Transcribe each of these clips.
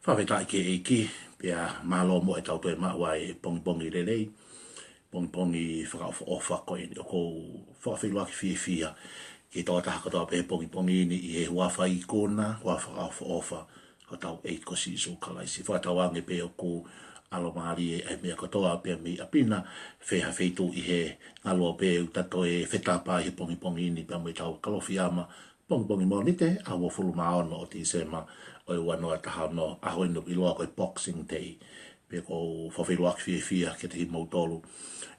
Whawhetai ke eki, pia malo mo e tau toi maua e pongi lelei, pongi whakawha ofa koe ni o kou whakawhilua ki fia ki tō taha katoa pe pongi ni i e huafa i kona, hua whakawha ofa, ko tau e ko si so kalaisi. Whakatau ange pe o kou alo maari e mea katoa pe mi apina, wheha wheitu i he alo pe utato e whetapa i pongi ni pe mo i tau kalofi ama, pongi monite, a wo fulu maono o ti sema, o i wanoa taha no aho inu i loa koe Boxing Day, pe ko whawhiroa ki fia ke te hi mautolu,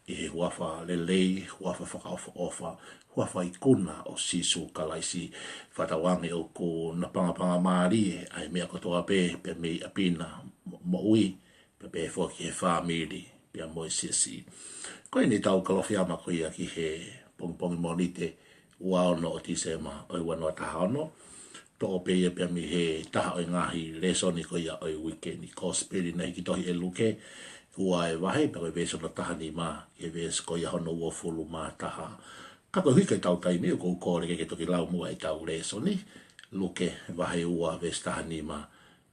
i he huafa lelei, huafa whakawha ofa, huafa i kuna o sisu kalaisi, whatawange o ko na pangapanga maari e, ai mea katoa pe me apina mo ui, pe fua ki he whamiri, pe mo i sisi. Koe ni tau kalofi ama koe ki he pongi monite, ua ono o ti sema, o i wanoa taha ono, to o pe ia pe mi he taha o ngahi lesoni ko ia o i weekend i kosperi nei ki tohi e luke ua e wahe pe koe veso na taha ni ma e ves ko ia hono ua fulu ma taha ka koe hui kai tau taimi o kou kore ke toki lau mua i tau lesoni luke wahe ua ves taha ni ma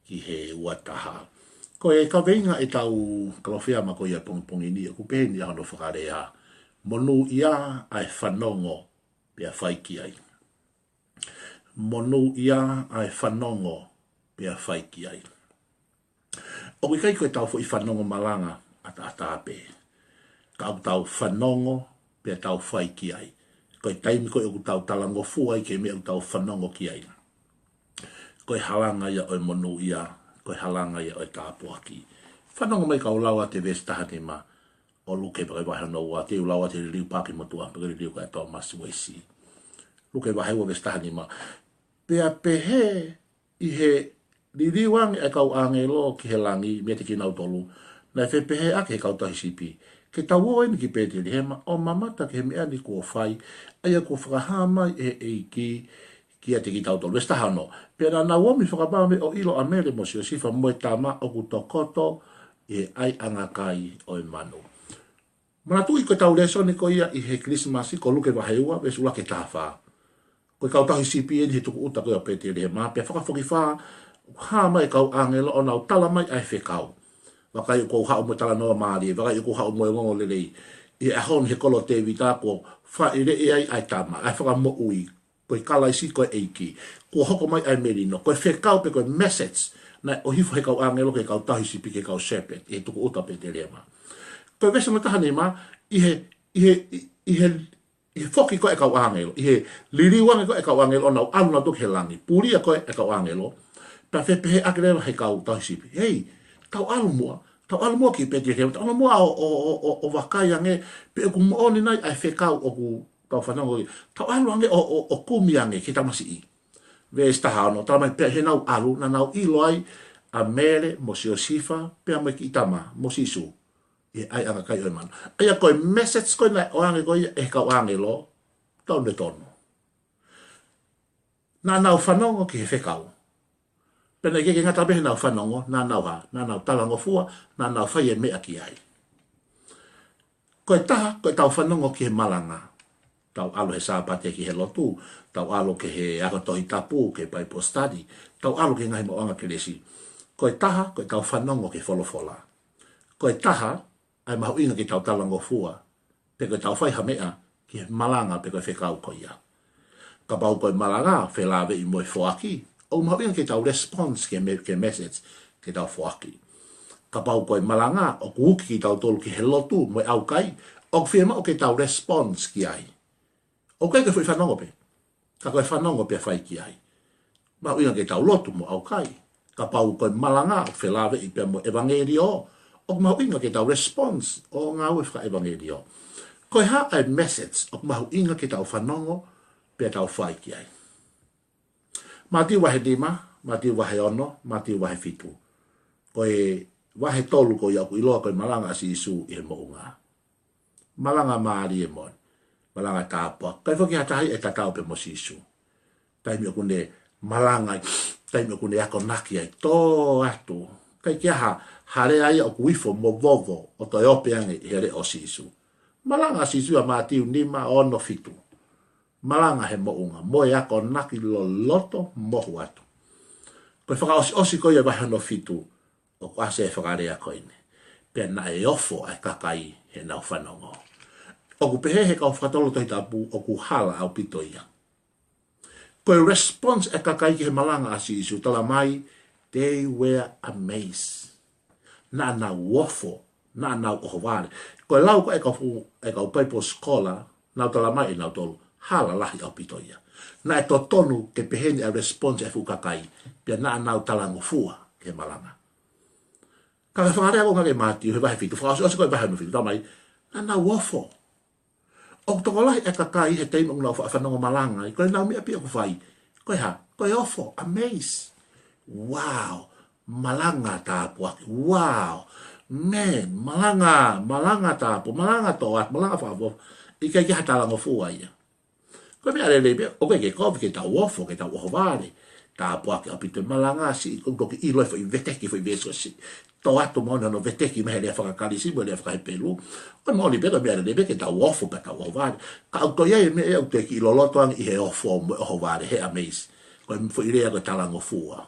ki he ua taha ko e ka veinga e tau kalofia ma ko ia pongi ni ku pe ni hono whakarea monu ia ai whanongo pe a whaiki ai monu ia ai whanongo pe a whaiki ai. O kai koe tau fo i whanongo malanga ata ape. Ka au tau whanongo pe a tau whaiki ai. Koe taimi koe o tau talango fua i ke mea o tau whanongo ki ai. Koe halanga ia oi monu ia, koe halanga ia oi tāpuaki. Whanongo mai kau lawa te vestaha te ma o luke pa kai wahano ua te ulawa te riu pāki matua pa kai riu kai toa masu wesi. Luke wahai ua vestaha ni ma pea pehe i he liriwang e kau angelo ki he langi me te kinau tolu na e pehe ake he kau tahi sipi ke tau o eni ki pete li hema o mamata ke he mea ni kua whai aia kua whakahama e ki a te ki tau tolu westa hano pea na womi whakabame o ilo amele mo si o sifa moe tama o ku tokoto e ai angakai o e manu mana tui ko tau leso ni ko ia i he Christmas ko luke waheua vesula ke tawha koe kau tahi CPN he tuku uta koe a pete le ma pe whakafoki wha ha mai kau angelo o nau tala mai ai whekau wakai ko hao mo tala noa maari wakai ko hao mo e ngongo lelei i ahon he kolo te vita ko wha i re ai ai tama ai whaka mo ui koe kalaisi koe eiki ko hoko mai ai merino koe whekau pe koe message na o hifo he kau angelo ke kau tahi CP ke kau sepet he tuku uta pete le ma koe vesa na tahani ma i he foki ko e kau angelo i he liriwang ko e kau angelo nau anu na tuk he langi puria ko e kau angelo pa pehe akere he kau tahi sipi hei tau alu mua ki peti he tau alu mua o wakai ange pe ku mooni nai ai whekau o ku tau whanango tau alu ange o kumi ange ki tamasi i ve staha no tau mai pe he nau alu na nau ilo ai a mere mo si o sifa pe a mai ki itama mo si su e ai anga kai o man ai koe message koe na o ange koe e kau ange lo tau ne tono na nau whanongo ki he whekau pena ke ngata be nau whanongo na nau talango fua na nau whai e mea ki ai koe taha koe tau whanongo ki he malanga tau alo he sāpate ki he lotu tau alo ke he akotohi tapu ke pai po study tau alo ke ngahi mo anga ke lesi koe taha koe tau whanongo ki wholofola koe taha ai mahu inga ki tau talango fua, pe koe tau whai hamea ki malanga pe koe whekau ko ia. Ka pau koe malanga, whelawe i moe whoaki, o mahu inga ki tau response ke message ki tau whoaki. Ka pau koe malanga, o kuuki ki tau tolu ki he lotu, moe au kai, o whiema o ki tau response ki ai. O kai ke whi whanongo pe, ka koe whanongo pe whai ki ai. Mahu inga ki tau lotu mo au kai, ka pau koe malanga, o whelawe i pe mo evangelio, o mahu inga ke tau response o ngā ue whaka evangelio. Koe ha ai message o mahu inga ke tau whanongo pe tau whai ki ai. Mati wahe lima, mati wahe ono, mati wahe fitu. Koe wahe tolu ko iau iloa koe malanga si isu i he mounga. Malanga maari e mon, malanga tāpua. Kai whaki hatahi e tatau pe mo si isu. Taimi o kune malanga, taimi o kune ako naki ai tō atu. Kai kia hare ai o kuifo mo vovo o toi ope ange here o sisu. Malanga sisu a mātiu nima ono fitu. Malanga he mounga. Moe ako naki lo loto mohu atu. Koe whakaosi koe vai hano fitu, o kwa se whakarea koe ne. Pea na e ofo ai kakai he nau whanongo. O ku pehe he kau whakatolo tohi tapu, o ku hala au pito ia. Koe response e kakai ki he malanga asi isu, tala mai, they were amazed. Na wofo, na ohovare. Koe lau ko e kau paipo skola, nau tala mai nau tolu, hala lahi au pito ia. Na e to tonu ke peheni a response e fukakai, pia na nau talango fua ke malanga. Kaka whakarea ko ngake mati, he vahe fitu, whakasi koe vahe no fitu, tamai, na wofo. O toko lahi e kakai he teimo nau whanongo malanga, koe nau mea pia ku whai, koe ofo, amazed. Wow, malanga tapu aki, wow, man, malanga tapu, malanga toat, malanga whafo, ika ki hatalango fua ia. Koe mea lebe, o ke kofi ke tau ofo, ke tau ohovare, tapu aki apito malanga si, koe ki ilo e fo i veteki, fo i veso si, to atu mauna no veteki mehe lea whakakalisi, mo lea whakahepelu, koe maoni beka mea lebe ke tau ofo, pe tau ohovare, ka au toi e mea au te ki ilo lotoang i he ofo, mo ohovare, he amazed, koe mfo i rea koe talango fua.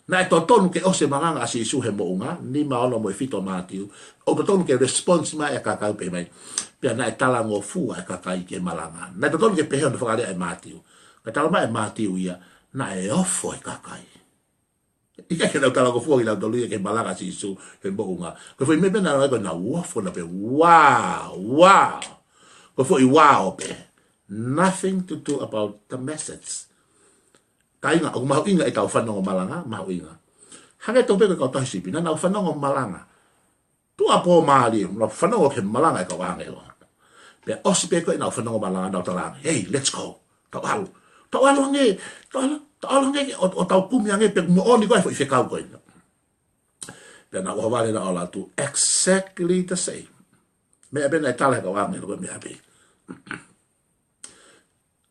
Na e tonu ke ose malanga asi isu he mounga, ni maono mo e fito matiu, o tonu ke response mai e kakau pe mai, pia na e talango fua e kakai ke malanga. Na e tonu ke pehe ono whakarea e matiu, ka talama e matiu ia, na e ofo e kakai. Ika ke nau talango fua ki nau tolu ke malanga asi isu he mounga. Ko foi me pena na na ofo na pe, wow. Ko foi wow pe. Nothing to do about the message. Kainga, o mahu inga e tau whanongo malanga, mahu inga. Hake tau peko kau tahi sipi, na nau whanongo malanga. Tua po maali, nau whanongo ke malanga e kau angelo. Pea osi peko e nau whanongo malanga, nau talangi, hey, let's go. Tau alu ange, o tau kumi ange, peko mo oni koe fo i whekau koe. Pea nau hawale na ola tu, exactly the same. Mea bena e tala e kau angelo, koe mea be.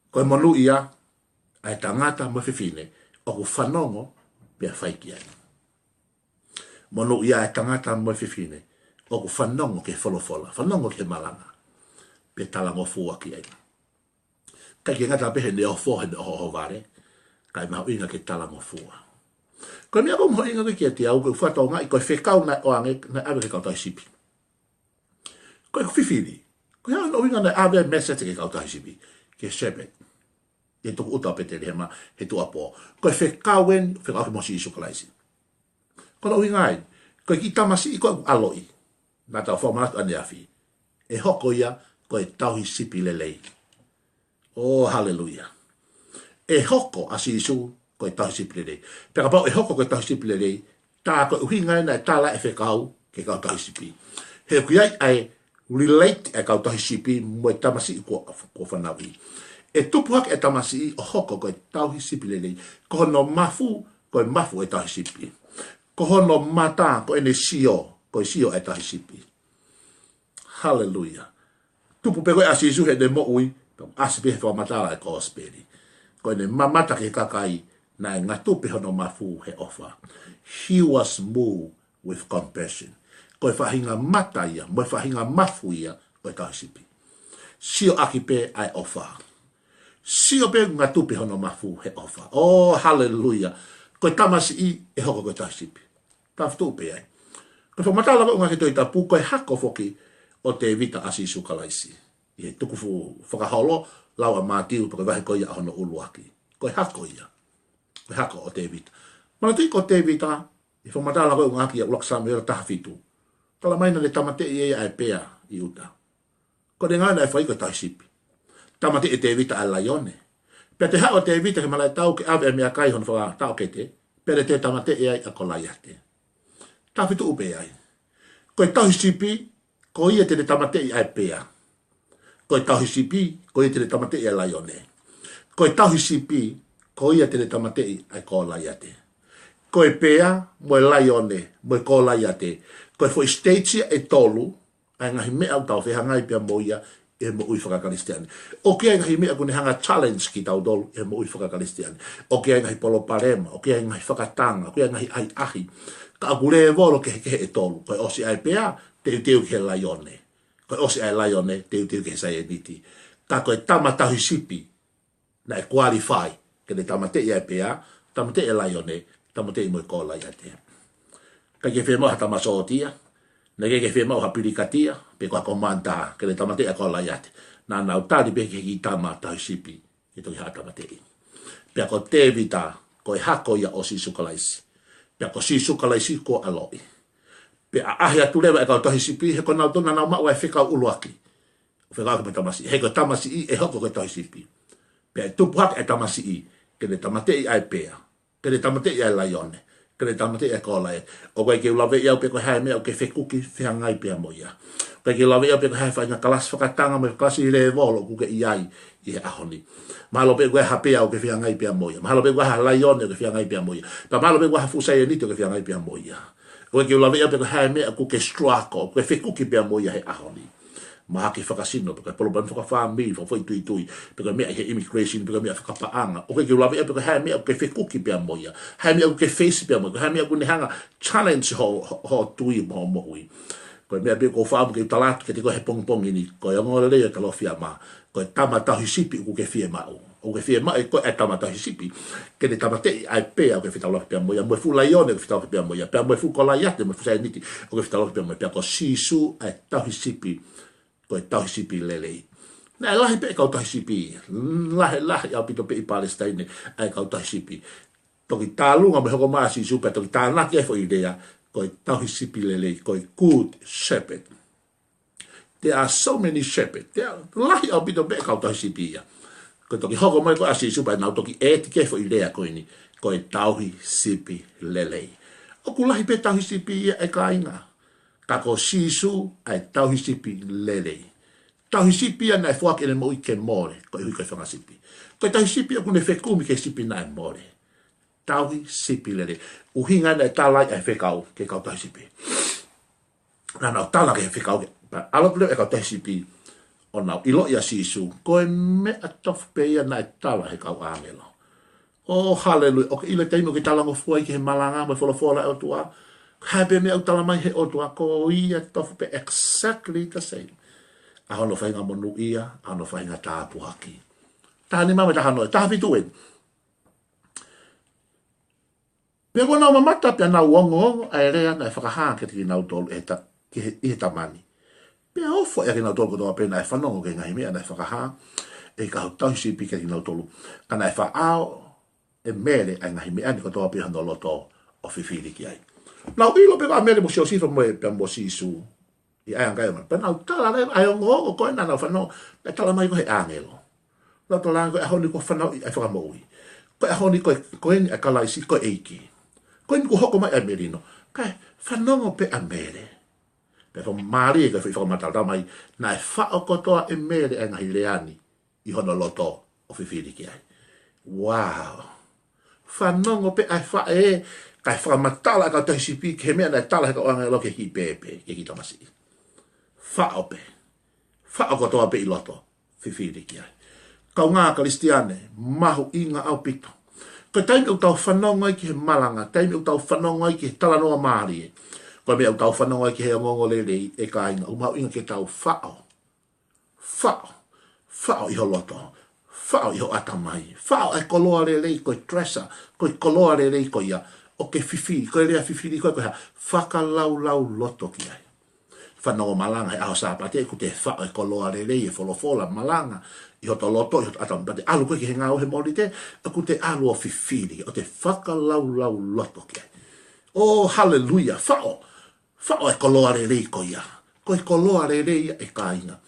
Koe monu ia, ai tangata mo fifine o ku whanongo pia whaiki ai. Mono ia ai tangata mo fifine o ku whanongo ke wholofola, whanongo ke malanga pia talango fua ki ai. Kai ki ngata pehe ne o fohe ne o hovare, kai mahu inga ke talango fua. Koe mea ko mahu inga ke te au, koe whatau ngai, koe whekau na o ange, na awe ke kau tai sipi. Koe fifini, koe hao inga na awe message ke kau tai sipi, ke shepherd. E tuku uta pete le hema he tu apo. Koe whekauen, whekau mosi isu kalaisi. Kono ui ngai, koe ki tamasi i koe aloi, nā tau whamanatu ane afi. E hoko ia, koe tauhi sipi lelei. Oh, hallelujah. E hoko asi isu, koe tauhi sipi lelei. Peka pau e hoko koe tauhi sipi lelei, tā koe uhi ngai na e tāla e whekau, ke kau tauhi sipi. He kuiai ai relate e kau tauhi sipi, mo e tamasi i koe whanawi. E tupu hake e tamasi o hoko koe tauhi sipi lelei. Ko hono mafu, koe mafu e tauhi sipi. Ko hono mata, koe ne sio, koe sio e tauhi sipi. Hallelujah. Tupu pe koe asi isu he ne mo ui, asi pe he wha matala e kosperi. Koe ne mamata ke kakai, na e ngatupe hono mafu he ofa. He was moved with compassion. Koe whahinga mata ia, moe whahinga mafu ia, koe tauhi sipi. Sio aki pe ai ofa. Sio pe ngā tupe hono mafu he ofa. Oh, hallelujah. Koe tamasi i e hoko koe tasipi. Taftu pe ai. Koe whamatala ko ngā ke toi tapu, koe hako foki o te vita asi sukalaisi. I he tuku whakaholo, lawa mātiu, koe wahe koe ia hono uluaki. Koe hako ia. Koe hako o te vita. Mana tui ko te vita, i whamatala ko ngā ki a ulaksami ora tahafitu. Kala maina le tamate i ea e pea i uta. Koe ne ngāna e whai koe tasipi. Tamati e te vita a laione. Pea te hao te vita ke malai tau ke ave mea kai hono whaka tau ke te, pere te tamate e ai a kolai ate. Tawhitu upe ai. Koe tauhi sipi, ko ia te tamate i ai pea. Koe tauhi sipi, ko ia te tamate i ai laione. Koe tauhi sipi, ko ia te tamate i ai kolai ate. Koe pea, moe laione, moe kolai ate. Koe foi statea e tolu, ai ngahi mea au tau whehangai pia moia, e mo ui whakakalistiani. O kia ngahi mea kune hanga challenge ki tau dolu, e mo ui whakakalistiani. O kia ngahi polo parema, o kia ngahi whakatanga, o kia ngahi ai ahi. Ka akule e volo ke he e tolu. Koe osi ai pea, te uteu ke laione. Koe osi ai laione, te uteu ke sai e niti. Ka koe tamata hisipi, na e qualify, ke ne tamate i ai pea, tamate e laione, tamate mo ko la yate ka ke fe mo hata masotia na ke fe mo hapilikatia pe ko komanda ke le tamate ko la yate na na utali be ke tama ta sipi ke to hata mate pe ko te vita ko hako ya osi sukalaisi pe ko si sukalaisi ko aloi pe ahia tu leva ka to sipi he ko na to na ma wa fika uluaki fika ko tamasi he ko tamasi e hoko ko to sipi pe tu pak e tamasi ke le tamate ai pea ke le tamate ai laione ke le tamate ai kola e o ko ke lave ia pe ko ha me o ke fe kuki fe ngai pe moia pe ke lave ia pe ko ha fa na kalas fa katanga me kasi le volo ku ke iai e ahoni malo pe ko ha pe o ke fe ngai pe moia malo pe ko ha laione ke fe ngai pe moia pa malo pe ko ha fu sai ni to ke fe ngai pe moia o ke lave ia pe ko ha me ku ke strako ke fe kuki pe moia e ahoni ma ke fakasino porque polo ban foka family fo foi tui porque me he immigration porque me foka paanga o ke lave porque ha me ke fe kuki pe moia ha me ke face pe moia ha me ku ne hanga challenge ho tui mo wi ko me be ko fa ke talat ke ko he pong ini ko yo ngole le ka lo fia ma ko tama ta hisipi ku ke fia ma o ke fia ma ko tama ta hisipi ke le tama te ai pe o ke fita lo pe moia mo fu la yone ke fita pe moia pe mo fu ko la yate mo fu sai niti o ke fita lo pe moia ko sisu ai ta hisipi ko tau sipi lele na lahi pe ka tau sipi lahi au pito pe Palestine ai ka tau sipi to ki talu nga me ho ma si super to ki ta na ke fo idea ko tau sipi lele ko good shepherd there are so many shepherd there lahi au pito pe ka tau sipi ya ko to ki ho ma ko asi super na to ki et ke fo idea ko ni ko tau sipi lele o ku lahi pe tau sipi e ka inga ka ko sisu ai tau hisipi lele. Tau hisipi ana e fuake ne mo ike more, ko ihu kai whanga sipi. Ko tau hisipi aku ne whekumi ke sipi na e more. Tau hisipi lele. Uhinga na e talai ai whekau ke kau tau hisipi. Nana o tala ke whekau ke. Alok leo e kau tau hisipi o nau ilo ia sisu. Ko e me a tof peia na e tala he kau angelo. Oh, hallelujah. O ke ile teimo ke talango fuai ke he malanga me wholofola e o tua. Hape me au tala mai he otu a ko ia tofu pe exactly the same. A hono whainga monu ia, a hono whainga tāpu haki. Taha ni mama taha noe, taha pituen. Pea kona o mamata pia nau ongo a rea na e whakahaa ke te ki nau tolu e ta, ki he tamani. Pea ofo e ki nau tolu kotoa pena e whanongo ke ngahi mea na e whakahaa e ka hau tauhisi pi ke ki nau tolu. Kana e whaao e mere a ngahi mea ni kotoa pia hano loto o whiwhiri ki ai. Nau ilo pe ka mele mo sio sifo mo e pe mo sisu i ai angai ma pe nau tala le ai ngo ko na na fa no pe tala mai ko he angelo la to lango e honi ko fa no e fa mo wi ko e honi ko en e kala isi ko eiki ko en ko hoko mai e merino ka fa no pe a mere pe fo mari e fa mata mai na e fa o ko to e mere e ngai leani i hono loto o fifiri ki ai wow fa no pe ai fa e kai whakamatala ka tahi sipi ke mea na tala ka oanga loke ki pepe ke ki tamasi. Whaope. Whaoko toa pe i loto. Whiwhiri ki ai. Kau ngā Kristiane, mahu inga au pito. Ko taimi au tau whanonga ki he malanga, taimi au tau whanonga ki he talanoa maari e. Ko mea au tau whanonga ki he ngongo lele e ka inga. Au mahu inga ke tau whao. Whao. Whao i ho loto. Whao i ho atamai. Whao e koloa lele koe tresa. Koe koloa lele koe ia. O ke fifi, ko rea fifi ko ha whakalau loto ki ai. Whanongo malanga e aho sāpate e ku te whao e koloa rei e wholofola malanga i hoto loto, i hoto atam, pate alu koe ki he ngau he mori te, e ku te alu o fifi, o te whakalau loto ki ai. Oh, hallelujah, whao e koloa rei ko ia. Ko e koloa rei e kāinga.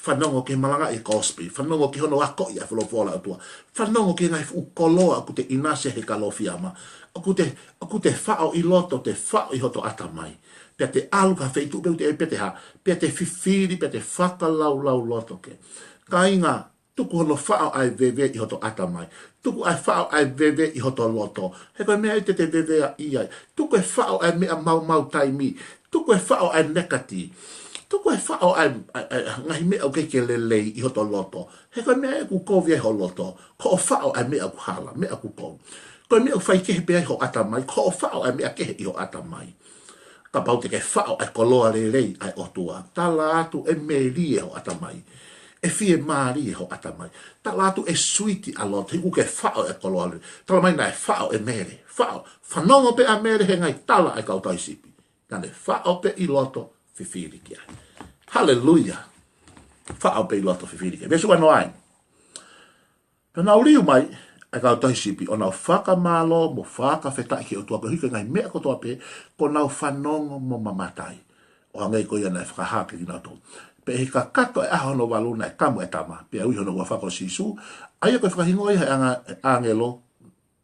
Whanongo ke malanga e cospi, whanongo ke hono ako ia wholofola atua. Whanongo ke ngai ukoloa ku te inase he kalofiama. Aku te whao i loto, te whao i hoto atamai. Pea te alu ka wheitu, pea te whiwhiri, pea te whakalau loto ke. Ka inga, tuku hono whao ai veve i hoto atamai. Tuku ai whao ai veve i hoto loto. He koe mea i te vevea i ai. Tuku e whao ai mea mau taimi. Tuku e whao ai nekati. Tuku e whao ai ngahi mea o keke lelei i hoto loto. He koe mea e ku kovia i ho loto. Ko o whao ai mea ku hala, mea ku kou. Ko mea whai kehe pia i ho atamai, ko o whao ai mea kehe i ho atamai. Ka pau te ke whao ai koloa rei ai otua. Tala atu e me rie ho atamai. e fie mari ho atamai ta latu e suiti a lot hiku ke fao e kolole tala mai na e fao e mere fao fanongo pe a mere he ngai tala e kautai sipi kane fao pe i loto fifiri ki ai hallelujah fao pe i loto fifiri ki ai besu wano ai pena uriu mai e kautai sipi o nau whaka malo mo whaka whetai ki o tua hika ngai mea kotoa pe ko nau fanongo mo mamatai o hangai ko ia na e whakahake ki nau tō pe he ka kato e ahono waluna e kamu e tama pe au hono wa whako sisu ai ko whakahingo i angelo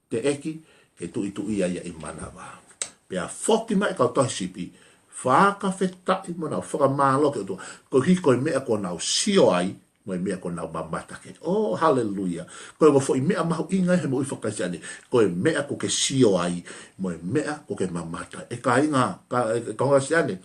te eki ke tu itu ia ia i manawa pe a foki mai ka tohi sipi whaka whetai mo nau whakamalo ke tu ko hiko i mea ko nau sio ai mo i mea ko nau mamata ke oh hallelujah ko e wafo i mea mahu inga he mo i whakaisiane ko e mea ko ke sio ai mo i mea ko ke mamata e ka inga ka ngasiane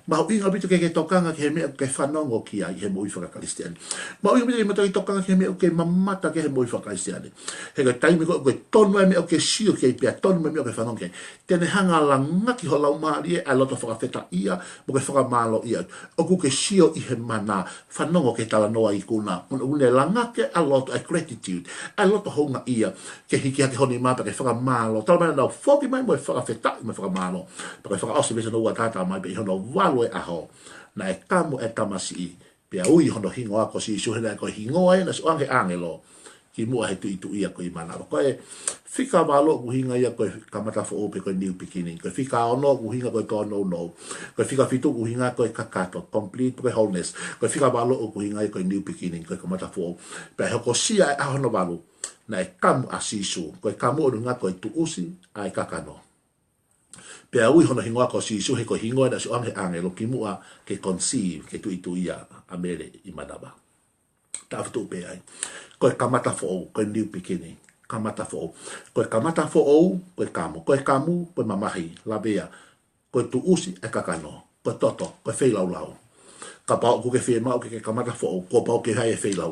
mau inga bitu ke tokanga ke me ke fanongo ki ai he moi whaka kristiani mau inga bitu ke matai tokanga ke me ke mamata ke he moi whaka kristiani he ka taimi ko tonu me ke sio ke pe tonu me ke fanongo ke tene hanga langa ki ho lau mari a loto whaka feta ia mo ke whaka malo ia o ku ke sio i he mana fanongo ke tala noa i kuna une langa ke a loto a gratitude a loto honga ia ke hiki ke honi mapa ke whaka malo tala mai nau foki mai mo whaka feta mo whaka malo pa ke whaka ose besa no tata mai pe hono walo e aho na e kamu e tamasi pe ui hono hingo ako si suhena ko hingo ai na so ange angelo ki mua he tu ia ko i mana ko e fika malo ku hinga ia ko kamata fo ope ko new beginning ko fika ono ku hinga ko to no ko fika fitu ku hinga ko kakato complete ko wholeness ko fika malo ku hinga ko new beginning ko kamata fo pe ko sia a hono malo na e kamu asisu ko kamu o nga ko tu usi ai kakano pe ui hono hingoa ko si suhe ko hingoa na so ange angelo ki mua ke conceive ke tu itu ia amere i manaba ta ftu pe ai ko kamata fo ko new beginning kamata fo ko kamata fo ko kamu ko mamahi la bea ko tu usi e kakano ko toto ko fe lau ka pau ko ke fe ma ke kamata fo ko pau ke hai fe lau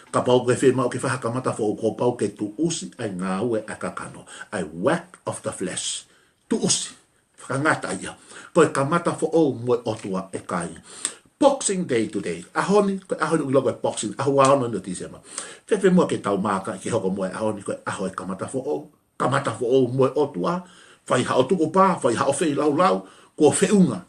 ka pau ke fe ma ke fa kamata fo ko pau ke tu usi ai ngawe e kakano ai work of the flesh tu usi ngata ia ko kamata fo o mo otua e kai boxing day today ahoni logo boxing ahwa no noticia ma fe mo ke tau maka ki hoko mo ahoni ko aho e kamata fo o mo otua fai ha otu ko pa fai ha o fe lau ko fe unga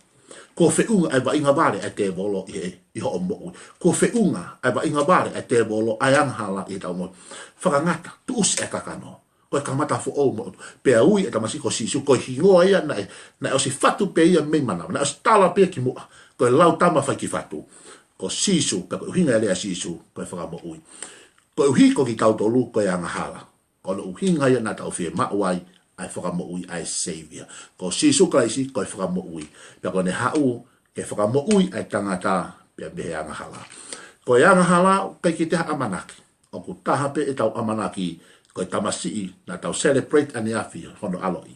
ai ba inga bare e te bolo i ho mo ko fe unga ai ba inga bare e te bolo ai ang hala i tau mo fa ngata tu us e kakano ko kamata fo o mo pe ui e tamasi ko sisu ko hingo ia na o si fatu pe ia me mana na stala pe ki mo ko lau tama fa ki fatu ko sisu pe ko hinga ia sisu ko fa mo ui ko hi ko ki tau tolu ko ia ngahala ko no hinga ia na tau fe ma wai ai fa mo ui ai savior ko sisu kraisi ko fa mo ui pe ko ne hau ke fa mo ui ai tangata pe be ia ngahala ko ia ngahala pe ki te amanaki o ku taha pe e tau amanaki ko tamasi na tau celebrate ani afi hono aloi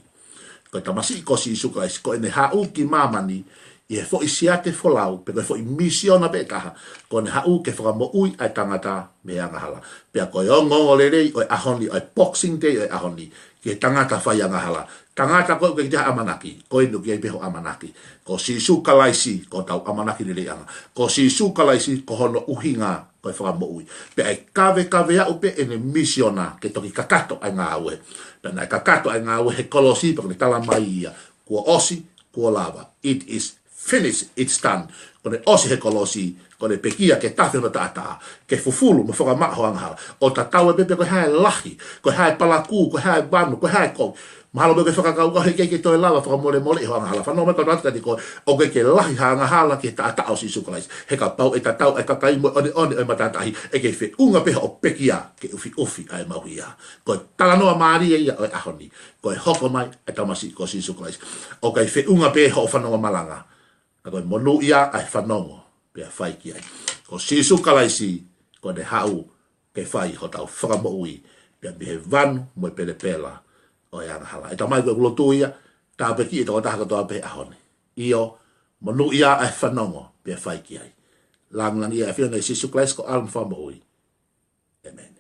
ko tamasi ko si suka ko ne hau ki mamani e fo isiate fo lau pe fo misiona be taha ko ne hau ke fo mo ui ai tangata me anga hala pe ko yongo lele o ahoni o boxing day o ahoni ke tangata fa yanga hala tangata ko ke ja amanaki ko inu ke be ho amanaki ko si suka laisi ko tau amanaki lele anga ko si suka laisi ko hono uhinga ko fa mo ui pe ai kave ya upe ene misiona ke toki kakato ai ngawe pe na kakato ai ngawe he kolosi pe ni tala mai ko osi ko lava it is finished it's done ko ne osi he kolosi ko ne pekia ke tafe no tata ke fufulu mo fa ma ho anga o tatawe be ko hai lahi ko hai palaku ko hai banu ko hai ko mahalo be fa ka ke to lava fa mole ho anga fa no me ko rata ko o ke lahi anga hala ke tata o si sukalais he ka pau e tata e ka kai mo on e matata e ke fe unga pe o pekia ke ufi ai mauia ko tala no mari e o ahoni ko hoko mai e tamasi ko si sukalais o ke fe unga pe ho fa no malanga ko monu ia ai fa no pe fai ki ai ko si sukalaisi ko de hau ke fai ho tau fa mo ui pe be van mo pe pela o ia hala e tamai ko lotuia ta pe ki to ta ko to pe ahoni io monu ia ai fa no pe fai ki ai lang ia fi na si sukalais ko alm fa mo ui amen